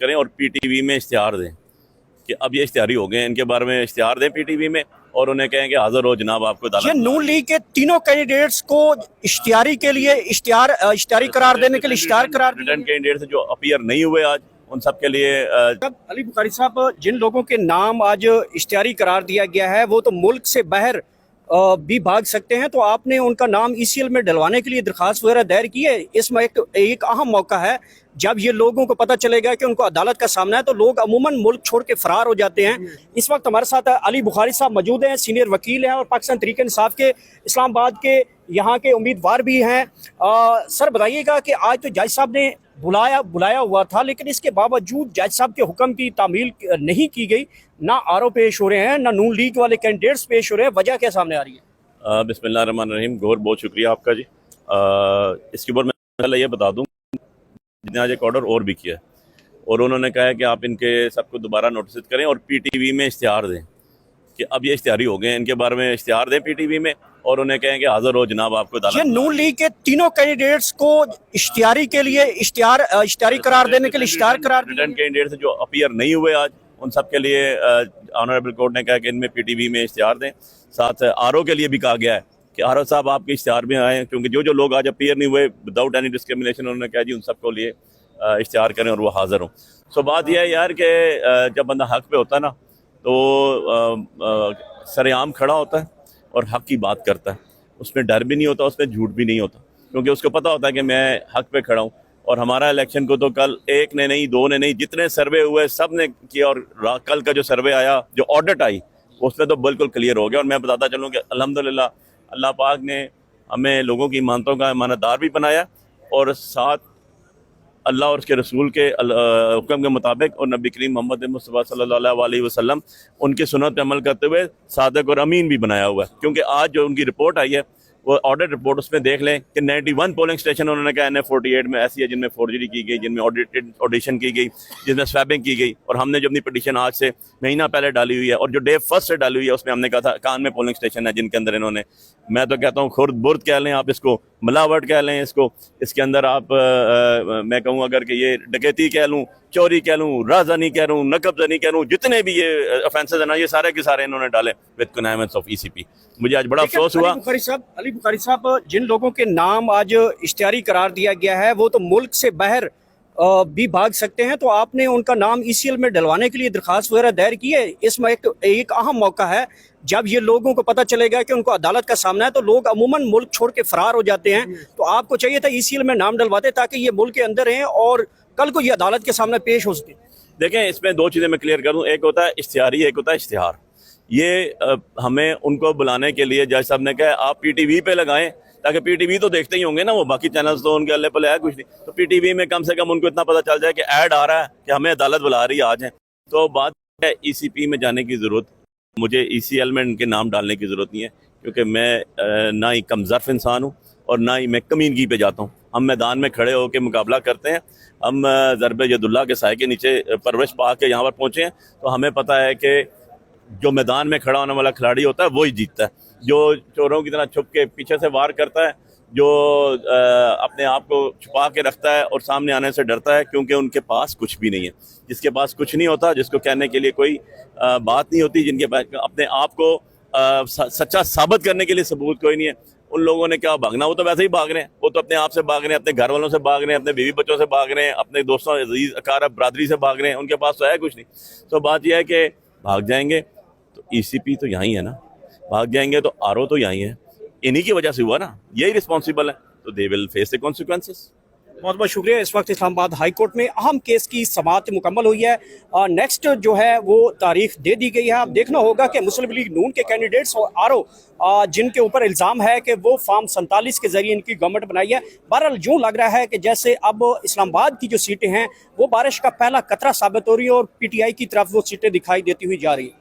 کریں اور P T V میں اشتہار دیں کہ اب یہ اشتہاری ہو گئے ہیں، ان کے بارے میں اشتہار دیں پی ٹی وی میں اور انہیں کہیں کہ حاضر ہو جناب آپ کو یہ عدالت نون لیگ کے تینوں کینڈیڈیٹس کو اشتہاری کے لیے اشتہاری قرار دینے کے لیے اشتہار قرار دیا ریٹرن کینڈیڈیٹ جو اپیئر نہیں ہوئے آج ان سب کے لیے علی بخاری صاحب، جن لوگوں کے نام آج اشتہاری قرار دیا گیا ہے وہ تو ملک سے باہر بھی بھاگ سکتے ہیں، تو آپ نے ان کا نام ای سی ایل میں ڈلوانے کے لیے درخواست وغیرہ دائر کی ہے؟ اس میں ایک اہم موقع ہے جب یہ لوگوں کو پتہ چلے گا کہ ان کو عدالت کا سامنا ہے تو لوگ عموماً ملک چھوڑ کے فرار ہو جاتے ہیں۔ اس وقت ہمارے ساتھ علی بخاری صاحب موجود ہیں، سینئر وکیل ہیں اور پاکستان تحریک انصاف کے اسلام آباد کے یہاں کے امیدوار بھی ہیں۔ سر بتائیے گا کہ آج تو جج صاحب نے بلایا ہوا تھا، لیکن اس کے باوجود جج صاحب کے حکم کی تعمیل نہیں کی گئی، نہ آر او پیش ہو رہے ہیں، نہ نون لیگ والے کینڈیڈیٹس پیش ہو رہے ہیں، وجہ کیا سامنے آ رہی ہے؟ بسم اللہ الرحمن الرحیم، گور بہت شکریہ آپ کا جی۔ اس کے اوپر میں پہلے یہ بتا دوں جن نے آج ایک آرڈر اور بھی کیا ہے اور انہوں نے کہا ہے کہ آپ ان کے سب کو دوبارہ نوٹس کریں اور پی ٹی وی میں اشتہار دیں کہ اب یہ اشتہاری ہو گئے ہیں، ان کے بارے میں اشتہار دیں پی ٹی وی میں اور انہیں کہیں کہ حاضر ہو جناب آپ کو یہ عدالت نون لیگ کے تینوں کینڈیڈیٹس کو اشتہاری کے لیے اشتہاری قرار دینے کے لیے اشتہار قرار دیا ریٹرن کینڈیڈیٹ جو اپیئر نہیں ہوئے آج ان سب کے لیے آنریبل کورٹ نے کہا کہ ان میں پی ٹی وی میں اشتہار دیں۔ ساتھ آر او کے لیے بھی کہا گیا ہے کہ آر او صاحب آپ کے اشتہار میں آئیں، کیونکہ جو لوگ آج اپیئر نہیں ہوئے وداؤٹ اینی ڈسکریمنیشن انہوں نے کہا جی ان سب کو لیے اشتہار کریں اور وہ حاضر ہوں۔ سو بات یہ ہے یار کہ جب بندہ حق پہ ہوتا ہے نا تو سر عام کھڑا ہوتا ہے اور حق کی بات کرتا ہے، اس میں ڈر بھی نہیں ہوتا، اس میں جھوٹ بھی نہیں ہوتا، کیونکہ اس کو پتہ ہوتا ہے کہ میں حق پہ کھڑا ہوں۔ اور ہمارا الیکشن کو تو کل ایک نے نہیں، دو نے نہیں، جتنے سروے ہوئے سب نے کیا، اور کل کا جو سروے آیا، جو آڈٹ آئی، اس میں تو بالکل کلیئر ہو گیا۔ اور میں بتاتا چلوں کہ الحمدللہ اللہ پاک نے ہمیں لوگوں کی امانتوں کا امانت دار بھی بنایا، اور ساتھ اللہ اور اس کے رسول کے حکم کے مطابق اور نبی کریم محمد مصطفیٰ صلی اللہ علیہ وسلم ان کی سنت پہ عمل کرتے ہوئے صادق اور امین بھی بنایا ہوا ہے۔ کیونکہ آج جو ان کی رپورٹ آئی ہے وہ آڈٹ رپورٹ، اس میں دیکھ لیں کہ 91 پولنگ اسٹیشن انہوں نے کہا NF48 میں ایسی ہے جن میں فورجری کی گئی، جن میں آڈیشن کی گئی، جن میں سویپنگ کی گئی۔ اور ہم نے جو اپنی پٹیشن آج سے مہینہ پہلے ڈالی ہوئی ہے اور جو ڈے فرسٹ سے ڈالی ہوئی ہے اس میں ہم نے کہا تھا 91 پولنگ اسٹیشن ہے جن کے اندر انہوں نے، میں تو کہتا ہوں خرد برد کہہ لیں آپ اس کو، ملاوٹ کہہ لیں اس کو، اس کے اندر آپ میں کہوں اگر کہ یہ ڈکیتی کہہ لوں، چوری کہہ لوں، رازداری کہہ لوں، نقب زنی کہہ لوں، جتنے بھی یہ افینسز ہیں نا یہ سارے کے سارے انہوں نے ڈالے وتھ کنائمنٹس آف ECP۔ مجھے آج بڑا افسوس ہوا۔ علی بخاری صاحب، جن لوگوں کے نام آج اشتہاری قرار دیا گیا ہے وہ تو ملک سے باہر بھی بھاگ سکتے ہیں، تو آپ نے ان کا نام ای سی ایل میں ڈلوانے کے لیے درخواست وغیرہ دائر کی ہے؟ اس میں ایک اہم موقع ہے جب یہ لوگوں کو پتہ چلے گا کہ ان کو عدالت کا سامنا ہے تو لوگ عموماً ملک چھوڑ کے فرار ہو جاتے ہیں، تو آپ کو چاہیے تھا ای سی ایل میں نام ڈلواتے تاکہ یہ ملک کے اندر ہیں اور کل کو یہ عدالت کے سامنے پیش ہو سکے۔ دیکھیں اس میں دو چیزیں میں کلیئر کر دوں، ایک ہوتا ہے اشتہاری، ایک ہوتا ہے اشتہار۔ یہ ہمیں ان کو بلانے کے لیے جج صاحب نے کہا آپ پی ٹی وی پہ لگائیں، تاکہ پی ٹی وی تو دیکھتے ہی ہوں گے نا، وہ باقی چینلز تو ان کے اللہ پلے ہے کچھ نہیں، تو پی ٹی وی میں کم سے کم ان کو اتنا پتہ چل جائے کہ ایڈ آ رہا ہے کہ ہمیں عدالت بلا رہی ہے آج ہیں۔ تو بات ہے ECP میں جانے کی ضرورت، مجھے ECL میں ان کے نام ڈالنے کی ضرورت نہیں ہے، کیونکہ میں نہ ہی کم ظرف انسان ہوں اور نہ ہی میں کمینگی پہ جاتا ہوں۔ ہم میدان میں کھڑے ہو کے مقابلہ کرتے ہیں، ہم ضرب ید اللہ کے سائے کے نیچے پرورش پا کے یہاں پر پہنچے ہیں، تو ہمیں پتہ ہے کہ جو میدان میں کھڑا ہونے والا کھلاڑی ہوتا ہے وہی جیتتا ہے۔ جو چوروں کی طرح چھپ کے پیچھے سے وار کرتا ہے، جو اپنے آپ کو چھپا کے رکھتا ہے اور سامنے آنے سے ڈرتا ہے، کیونکہ ان کے پاس کچھ بھی نہیں ہے۔ جس کے پاس کچھ نہیں ہوتا، جس کو کہنے کے لیے کوئی بات نہیں ہوتی، جن کے پاس اپنے آپ کو سچا ثابت کرنے کے لیے ثبوت کوئی نہیں ہے، ان لوگوں نے کیا بھاگنا؟ وہ تو ویسے ہی بھاگ رہے ہیں، وہ تو اپنے آپ سے بھاگ رہے ہیں، اپنے گھر والوں سے بھاگ رہے ہیں، اپنے بیوی بچوں سے بھاگ رہے ہیں، اپنے دوستوں عزیز اقارب برادری سے بھاگ رہے ہیں، ان کے پاس تو ہے کچھ نہیں۔ تو بات یہ ہے کہ بھاگ جائیں گے تو ECP تو یہاں ہی ہے نا، بھاگ جائیں گے تو RO تو یہاں ہی ہے، انہی کی وجہ سے ہوا نا، یہی رسپانسیبل ہے، تو دے ول فیس دی کانسیکوینسز۔ بہت بہت شکریہ۔ اس وقت اسلام آباد ہائی کورٹ میں اہم کیس کی سماعت مکمل ہوئی ہے، نیکسٹ جو ہے وہ تاریخ دے دی گئی ہے۔ اب دیکھنا ہوگا کہ مسلم لیگ نون کے کینڈیڈیٹس اور RO جن کے اوپر الزام ہے کہ وہ فارم 47 کے ذریعے ان کی گورنمنٹ بنائی ہے، بہرحال یوں لگ رہا ہے کہ جیسے اب اسلام آباد کی جو سیٹیں ہیں وہ بارش کا پہلا قطرہ ثابت ہو رہی ہے اور PTI کی طرف وہ سیٹیں دکھائی دیتی ہوئی جا رہی ہیں۔